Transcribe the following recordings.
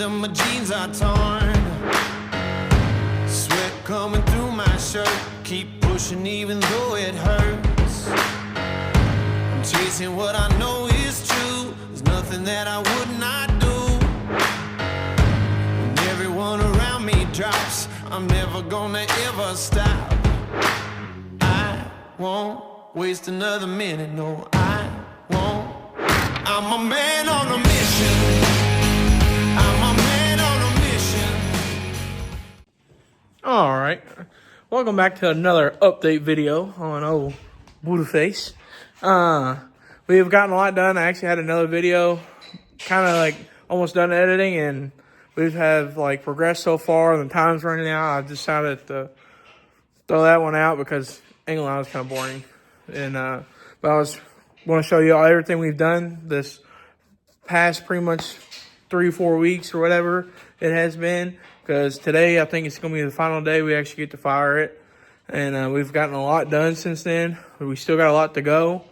and my jeans are torn. Sweat coming through my shirt. Keep pushing even though it hurts. I'm chasing what I know is true. There's nothing that I would not do. When everyone around me drops, I'm never gonna ever stop. I won't waste another minute, no, I won't. I'm a man on a mission. I'm a man on a mission. All right, welcome back to another update video on old Buterface. We've gotten a lot done. I actually had another video, kind of like almost done editing, and we've have like progressed so far. And the time's running out. I decided to throw that one out because England was kind of boring. And but I want to show you all everything we've done this past pretty much 3-4 weeks or whatever it has been. Because today I think it's going to be the final day we actually get to fire it. And we've gotten a lot done since then. But we still got a lot to go.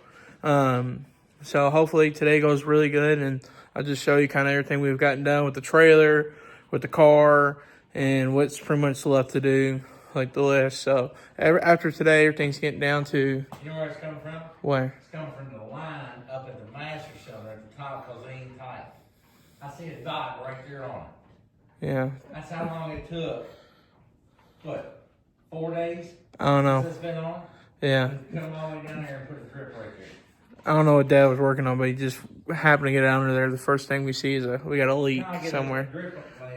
So hopefully today goes really good. And I'll just show you kind of everything we've gotten done with the trailer, with the car, and what's pretty much left to do, like the list. So after today, everything's getting down to... You know where it's coming from? Where? It's coming from the line up at the master cylinder at the top because they ain't tight. I see a dot right there on it. Yeah. That's how long it took. What, 4 days? I don't know. Since it's been on? Yeah. Come all the way down there and put a drip right there. I don't know what Dad was working on, but he just happened to get under there. The first thing we see is we got a leak somewhere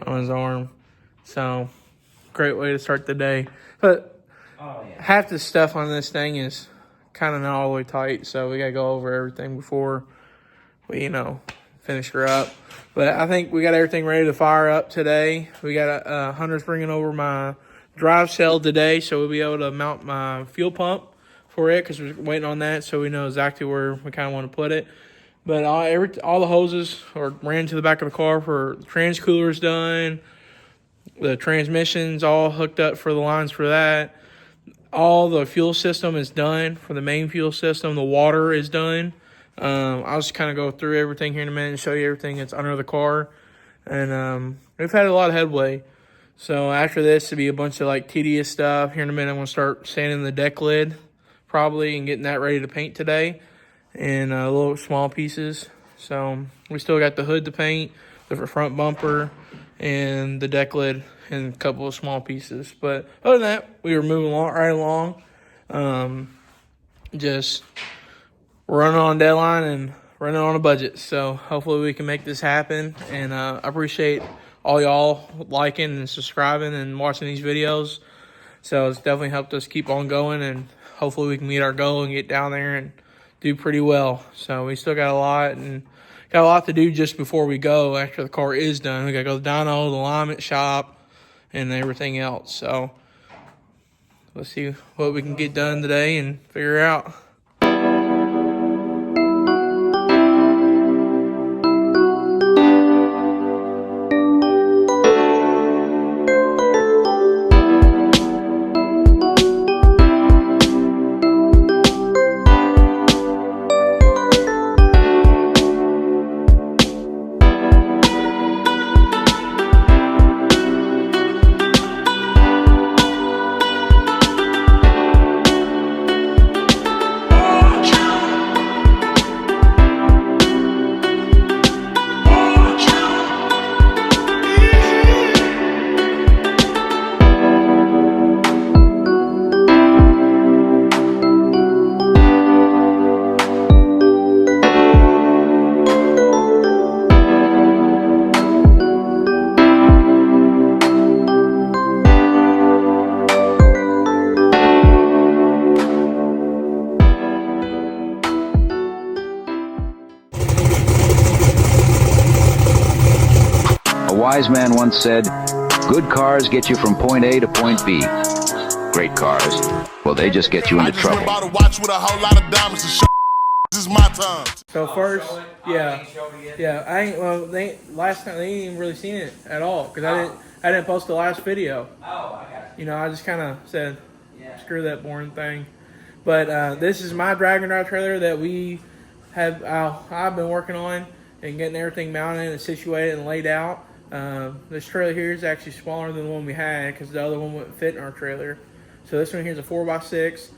on his arm. So, great way to start the day. But half the stuff on this thing is kind of not all the way tight, so we got to go over everything before we, finish her up. But I think we got everything ready to fire up today. We got Hunter's bringing over my drive cell today, so we'll be able to mount my fuel pump for it because we're waiting on that, so we know exactly where we kind of want to put it. But all the hoses are ran to the back of the car for the trans cooler's done. The transmission's all hooked up for the lines for that. All the fuel system is done for the main fuel system. The water is done. I'll just kind of go through everything here in a minute and show you everything that's under the car. And we've had a lot of headway. So after this, it'll be a bunch of like tedious stuff. Here in a minute, I'm going to start sanding the deck lid probably and getting that ready to paint today. And little small pieces. So we still got the hood to paint, the front bumper, and the deck lid, and a couple of small pieces. But other than that, we were moving right along. Just running on deadline and running on a budget. So hopefully we can make this happen. And I appreciate all y'all liking and subscribing and watching these videos. So it's definitely helped us keep on going, and hopefully we can meet our goal and get down there and do pretty well. So we still got a lot to do just before we go after the car is done. We got to go to the dyno, the alignment shop, and everything else. So let's see what we can get done today and figure out. A wise man once said, good cars get you from point A to point B. Great cars, well, they just get you into trouble. About to watch with a whole lot of diamonds to show. This is my time. So first, last time they ain't even really seen it at all because I didn't post the last video. Oh, I got you. I just kind of said, screw that boring thing. But this is my drag and drive trailer that I've been working on and getting everything mounted and situated and laid out. This trailer here is actually smaller than the one we had because the other one wouldn't fit in our trailer. So this one here is a 4x6,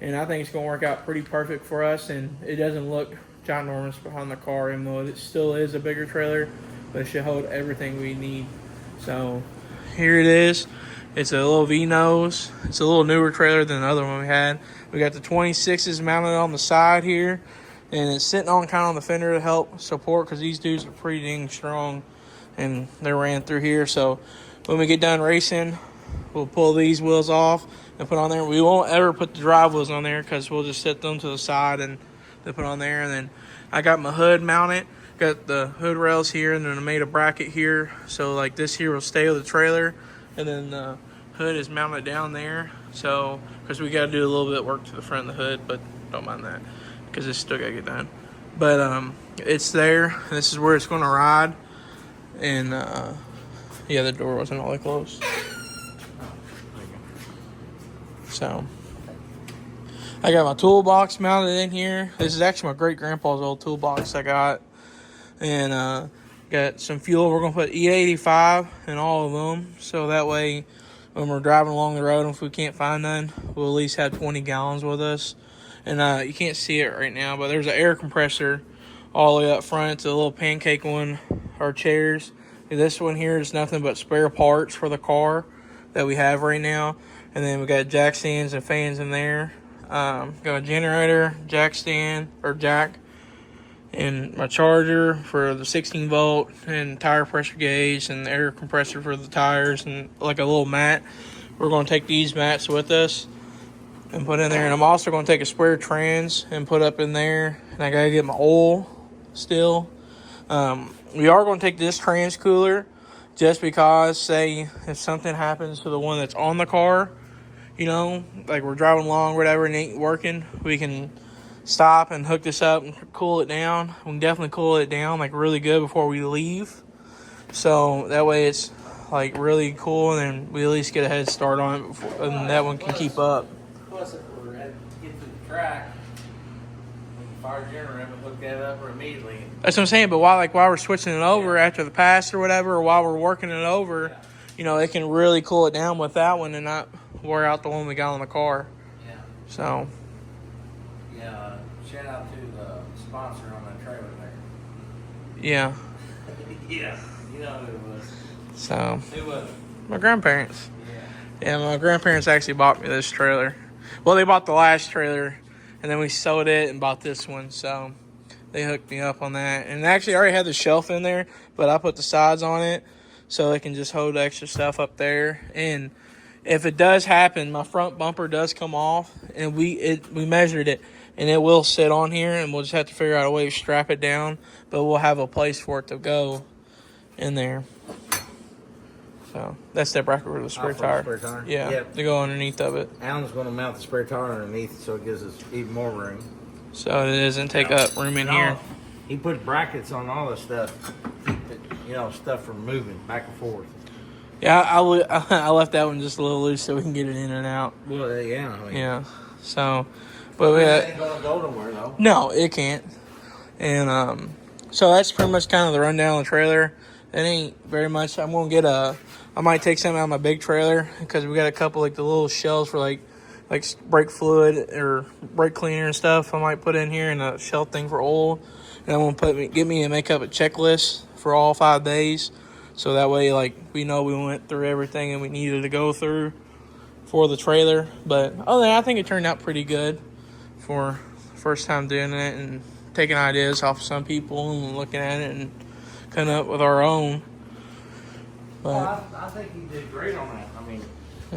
and I think it's going to work out pretty perfect for us, and it doesn't look ginormous behind the car, even though it still is a bigger trailer, but it should hold everything we need. So here it is. It's a little V-nose. It's a little newer trailer than the other one we had. We got the 26s mounted on the side here, and it's sitting on kind of on the fender to help support because these dudes are pretty dang strong, and they ran through here. So when we get done racing, we'll pull these wheels off and put on there. We won't ever put the drive wheels on there because we'll just set them to the side and they put on there. And then I got my hood mounted. Got the hood rails here, and then I made a bracket here. So like this here will stay with the trailer, and then the hood is mounted down there. So because we got to do a little bit of work to the front of the hood, but don't mind that because it's still got to get done. But it's there. This is where it's going to ride. And yeah, the door wasn't all that close. So I got my toolbox mounted in here. This is actually my great grandpa's old toolbox I got. And got some fuel. We're going to put E85 in all of them. So that way when we're driving along the road, if we can't find none, we'll at least have 20 gallons with us. And you can't see it right now, but there's an air compressor all the way up front. It's a little pancake one. Our chairs. This one here is nothing but spare parts for the car that we have right now. And then we got jack stands and fans in there. Got a generator, jack stand, or jack, and my charger for the 16 volt, and tire pressure gauge, and the air compressor for the tires, and like a little mat. We're going to take these mats with us and put in there. And I'm also going to take a spare trans and put up in there. And I got to get my oil still. We are going to take this trans cooler just because, say, if something happens to the one that's on the car, you know, like we're driving along or whatever and it ain't working, we can stop and hook this up and cool it down. We can definitely cool it down like really good before we leave. So that way it's like really cool, and then we at least get a head start on it before, and that one can keep up. Plus, if we're at get to the track, we can fire the generator up and hook that up immediately. That's what I'm saying. But while we're switching it over after the pass or whatever, or while we're working it over, you know, it can really cool it down with that one and not wear out the one we got on the car. Yeah. So. Yeah. Shout out to the sponsor on that trailer there. Yeah. Yeah. You know who it was. So. Who was it? My grandparents. Yeah. Yeah, my grandparents actually bought me this trailer. Well, they bought the last trailer, and then we sold it and bought this one. So they hooked me up on that. And actually, I already had the shelf in there, but I put the sides on it so it can just hold extra stuff up there. And if it does happen, my front bumper does come off, and we measured it, and it will sit on here, and we'll just have to figure out a way to strap it down. But we'll have a place for it to go in there. So that's that bracket for the spare tire. Spare tire? Yeah, Yep. to go underneath of it. Alan's going to mount the spare tire underneath so it gives us even more room. So it doesn't take up room in here. He put brackets on all this stuff. Keep it, you know, stuff from moving back and forth. Yeah, I left that one just a little loose so we can get it in and out. Well, yeah. I mean, Yeah. So, but it ain't going to go nowhere, though. no, it can't. And so that's pretty much kind of the rundown of the trailer. It ain't very much. I might take some out of my big trailer because we got a couple like the little shells for like brake fluid or brake cleaner and stuff. I might put in here, and a shell thing for oil. And I'm gonna make up a checklist for all 5 days, so that way like we know we went through everything and we needed to go through for the trailer. But other than that, I think it turned out pretty good for the first time doing it and taking ideas off some people and looking at it and coming up with our own. But I think you did great on that. I mean,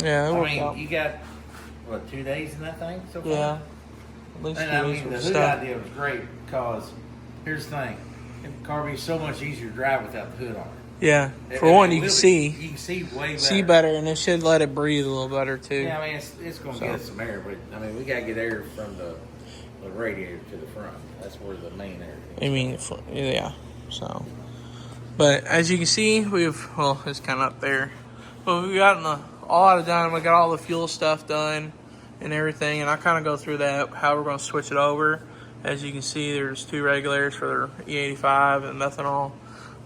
yeah, it worked out. you got, what, 2 days in that thing so far? Yeah. At least And two I days mean, worth the of hood stuff. idea was great because here's the thing. The car would be so much easier to drive without the hood on it. Yeah. For And one, it you can will be- see. You can see way better. See better, and it should let it breathe a little better too. Yeah, I mean, it's going to get us some air, but I mean, we got to get air from the radiator to the front. That's where the main air is. I mean, yeah. So, but as you can see, it's kind of up there. But we've gotten all out of done. We got all the fuel stuff done and everything, and I kind of go through that how we're going to switch it over. As you can see, there's 2 regulators for E85 and methanol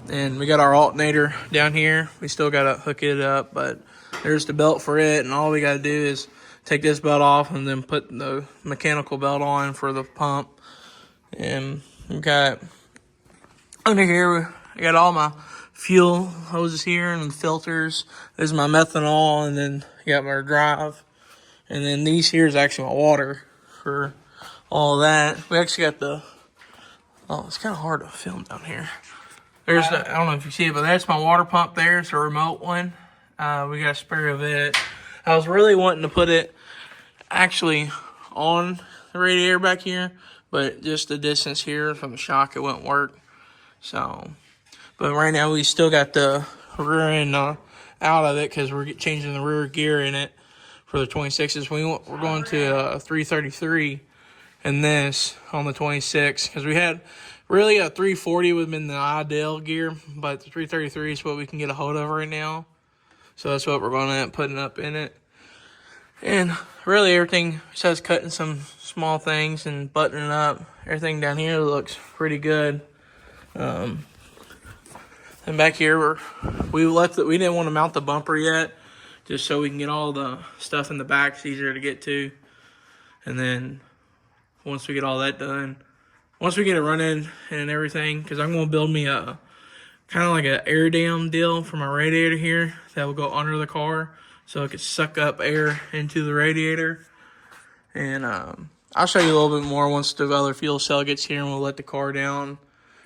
And we got our alternator down here. We still got to hook it up, but there's the belt for it. And all we got to do is take this belt off and then put the mechanical belt on for the pump. And we got under here, I got all my fuel hoses here and filters. There's my methanol, and then I got my drive. And then these here is actually my water for all that. We actually got the, oh, it's kind of hard to film down here. There's the, I don't know if you see it, but that's my water pump there. It's a remote one. We got a spare of it. I was really wanting to put it actually on the radiator back here, but just the distance here from the shock, it wouldn't work. So, but right now we still got the rear end out of it because we're changing the rear gear in it for the 26s. We're going to a 333 in this on the 26 because we had really a 340 would have been the ideal gear, but the 333 is what we can get a hold of right now. So that's what we're going to end up putting up in it. And really everything besides cutting some small things and buttoning up, everything down here looks pretty good. And back here we didn't want to mount the bumper yet, just so we can get all the stuff in the back. It's easier to get to. And then once we get all that done, once we get it running and everything, because I'm going to build me a kind of like an air dam deal for my radiator here that will go under the car so it could suck up air into the radiator. And I'll show you a little bit more once the other fuel cell gets here, and we'll let the car down.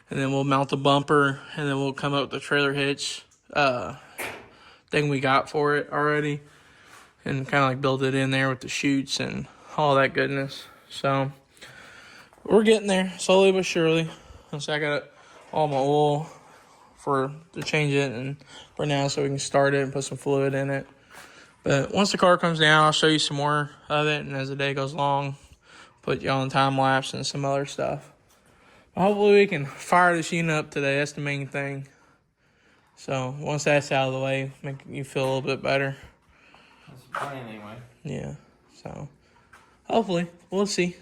And then we'll mount the bumper, and then we'll come up with the trailer hitch thing we got for it already, and kind of like build it in there with the chutes and all that goodness. So we're getting there slowly but surely. So I got all my oil to change it and for now, so we can start it and put some fluid in it. But once the car comes down, I'll show you some more of it, and as the day goes along, put you on time lapse and some other stuff. Hopefully we can fire this unit up today. That's the main thing. So once that's out of the way, make you feel a little bit better. That's the plan anyway. Yeah. So hopefully we'll see.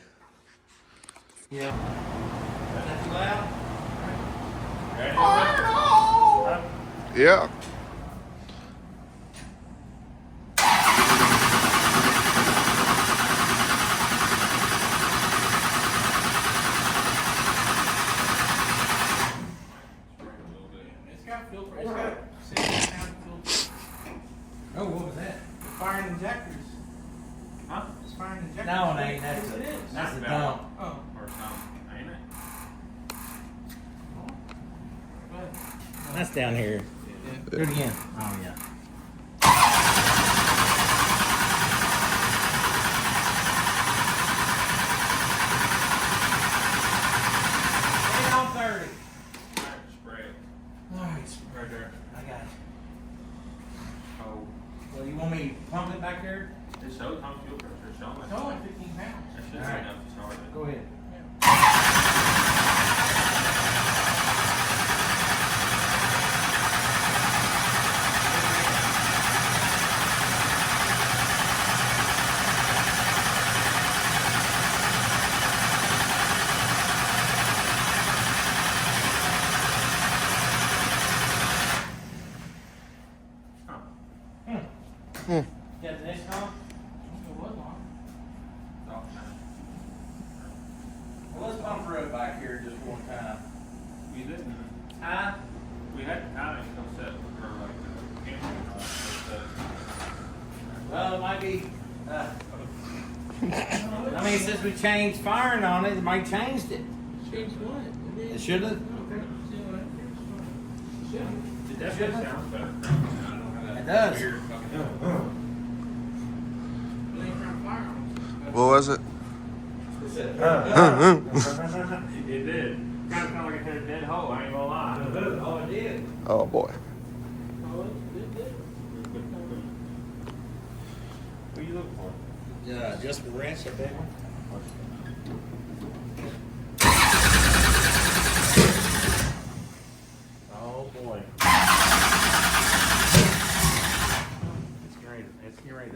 Yeah. That's loud. Yeah. Oh, what was that? Firing injectors. Huh? It's firing injectors. No, it ain't. That's Yes, it is. That's the dump. Oh. Or something, ain't it? That's down here. Do it again. Oh, yeah. Spray it. Alright. Right there. I got it. Oh, Well, you want me to pump it back there? it shows how fuel pressure is showing. It's only 15 pounds. That should be Alright. enough to start it. Go ahead. Got the next on? Well, let's pump her up back here just one time. You didn't. Huh? We had timing come set for like the camping. Well, it might be, I mean, since we changed firing on it, it might changed it. Change what? It should have. It definitely sounds better. It does. What was it? It did. Kind of felt like it hit a dead hole, I ain't gonna lie. Oh, it did. Oh boy. What are you looking for? Yeah, just the wrench, that big one. Oh, boy. It's great. It's great.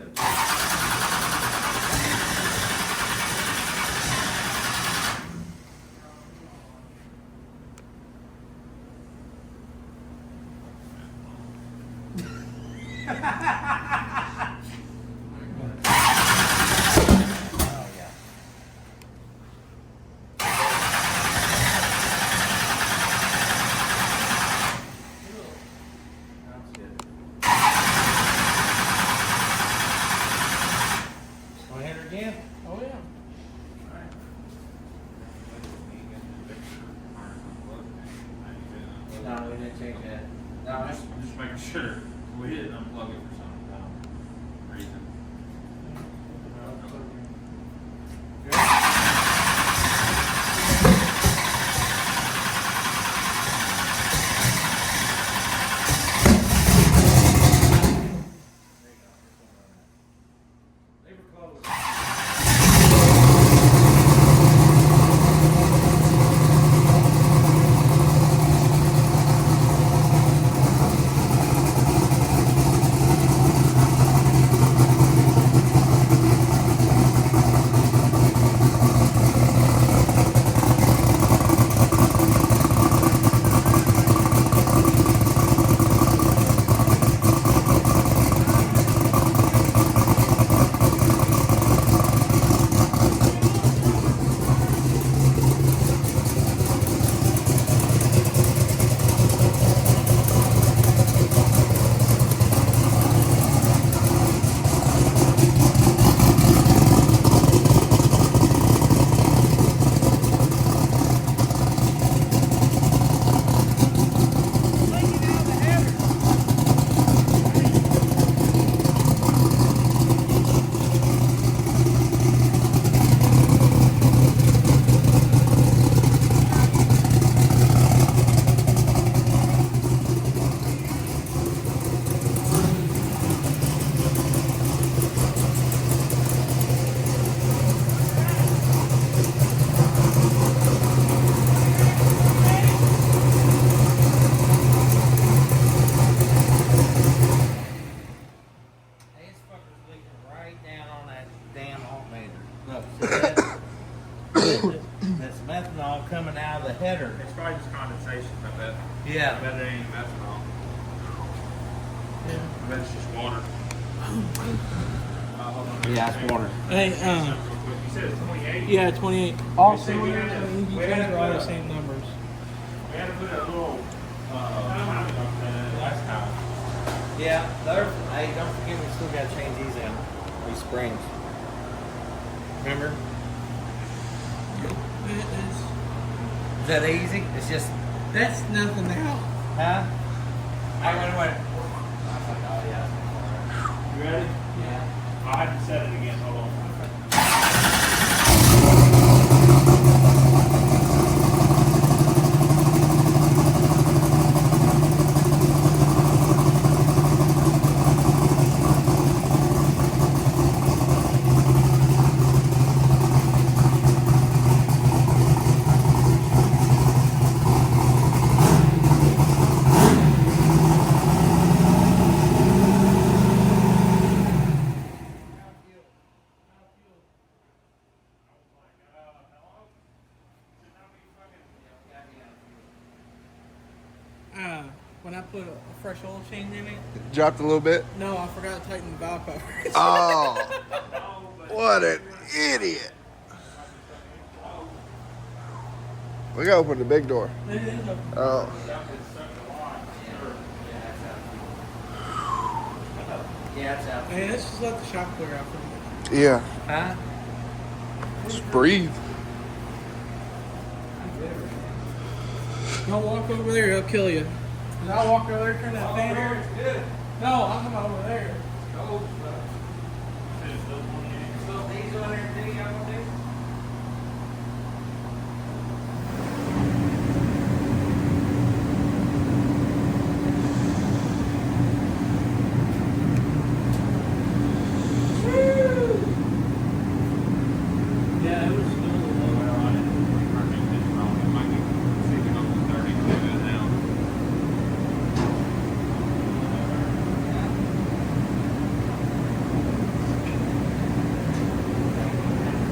yeah. That's good. Want to hit her again? Oh yeah. No, we didn't change that. No, Just making sure we didn't unplug it for some reason. they were close. Hey, this fucker's leaking right down on that damn alternator. Look, see that? That's methanol coming out of the header. It's probably just condensation, I bet. I Yeah. bet it ain't methanol. I bet it's just water. Hold on. Yeah, it's water. Hey, You said it's 28? yeah, 28. All cylinders, I think you guys are all the same numbers. We had to put a little timing on that last time. Yeah, hey, don't forget we still gotta change these out. These springs. Remember? Is that easy? It's just, That's nothing now. huh? Wait. Oh, yeah. You ready? Yeah. I have to set it again. Hold on. When I put a fresh oil change in it, Dropped a little bit. no, I forgot to tighten the valve cover. Oh, what an idiot. We gotta open the big door. Oh, Yeah, it's out. Hey, let's just let the shop clear out for me. yeah. Huh? Just breathe. Don't walk over there, he'll kill you. Cause I'll walk over there, turn that fan on. Good. No, I'm talking about over there. So these on there, do you have one, dude? Yeah, it was still a little low.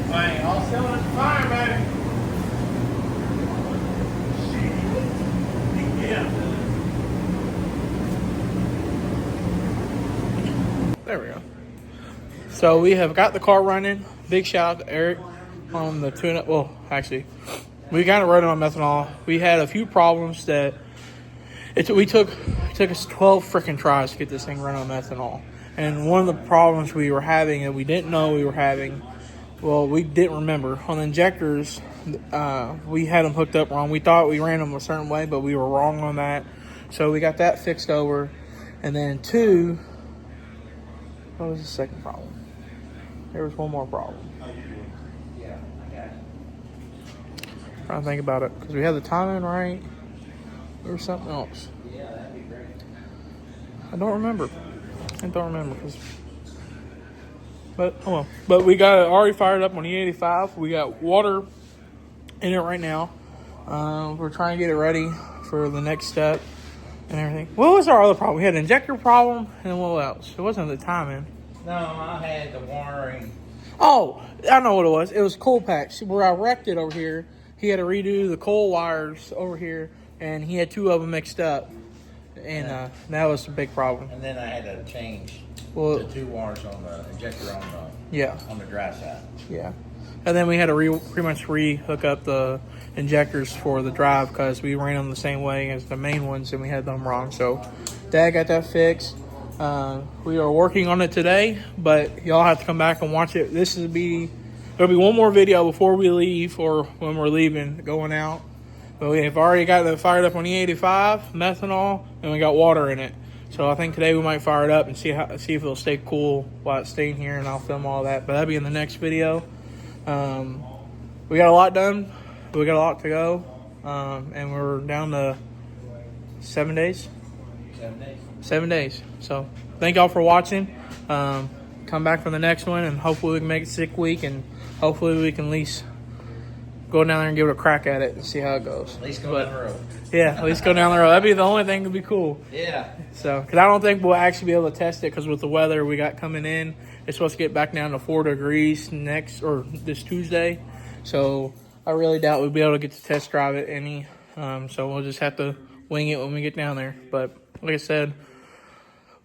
Well, There we go. So we have got the car running. Big shout out to Eric on the tune-up. Well, actually, we got it running on methanol. We had a few problems that it took us 12 freaking tries to get this thing running on methanol. And one of the problems we were having that we didn't know we were having, well, we didn't remember. On the injectors, we had them hooked up wrong. We thought we ran them a certain way, but we were wrong on that. So we got that fixed over. And then two, what was the second problem? There was one more problem. Trying to think about it. Because we had the timing right. There was something else. I don't remember. But, oh well. But we got it already fired up on E85. We got water in it right now. We're trying to get it ready for the next step and everything. What was our other problem? We had an injector problem, and then what else? It wasn't the timing. No, I had the wiring. Oh, I know what it was. It was coal packs. Where I wrecked it over here, he had to redo the coal wires over here, and he had two of them mixed up. And that was a big problem. And then I had to change Well, the two wires on the injector on the dry side. Yeah. And then we had to pretty much hook up the injectors for the drive because we ran them the same way as the main ones and we had them wrong. So Dad got that fixed. We are working on it today, but y'all have to come back and watch it. There'll be one more video before we leave or when we're leaving, going out. But we have already got it fired up on E85, methanol, and we got water in it. So I think today we might fire it up and see if it'll stay cool while it's staying here, and I'll film all that. But that'll be in the next video. We got a lot done. We got a lot to go. And we're down to 7 days. 7 days. 7 days. So thank y'all for watching. Come back for the next one, and hopefully we can make it 6 week, and hopefully we can at least go down there and give it a crack at it and see how it goes. At least go down the road. Yeah, at least go down the road. That'd be the only thing that'd be cool. Yeah. So, because I don't think we'll actually be able to test it because with the weather we got coming in, it's supposed to get back down to 4 degrees this Tuesday. So I really doubt we'll be able to get to test drive it any. So we'll just have to wing it when we get down there. But like I said,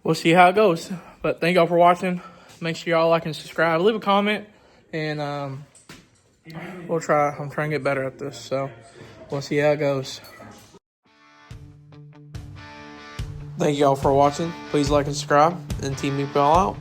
we'll see how it goes. But thank y'all for watching. Make sure y'all like and subscribe. Leave a comment, and we'll try. I'm trying to get better at this. So we'll see how it goes. Thank y'all for watching. Please like and subscribe, and Team Meatball out.